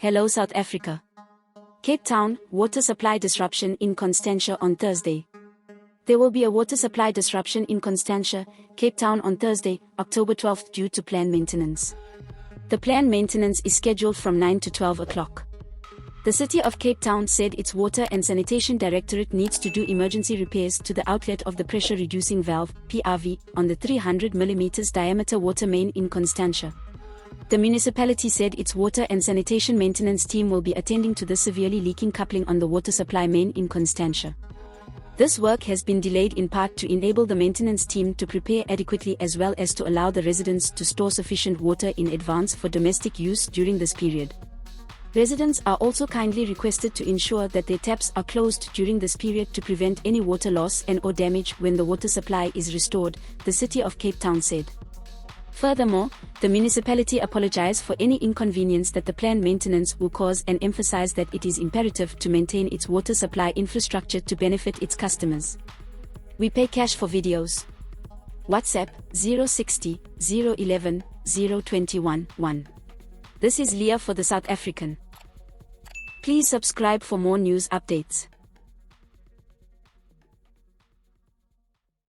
Hello South Africa. Cape Town, water supply disruption in Constantia on Thursday. There will be a water supply disruption in Constantia, Cape Town on Thursday, October 12 due to planned maintenance. The planned maintenance is scheduled from 9 to 12 o'clock. The City of Cape Town said its Water and Sanitation Directorate needs to do emergency repairs to the outlet of the pressure-reducing valve, PRV, on the 300 mm diameter water main in Constantia. The municipality said its water and sanitation maintenance team will be attending to the severely leaking coupling on the water supply main in Constantia. This work has been delayed in part to enable the maintenance team to prepare adequately as well as to allow the residents to store sufficient water in advance for domestic use during this period. Residents are also kindly requested to ensure that their taps are closed during this period to prevent any water loss and/or damage when the water supply is restored, the City of Cape Town said. Furthermore, the municipality apologized for any inconvenience that the planned maintenance will cause and emphasized that it is imperative to maintain its water supply infrastructure to benefit its customers. We pay cash for videos. WhatsApp 060 011 021 1. This is Leah for the South African. Please subscribe for more news updates.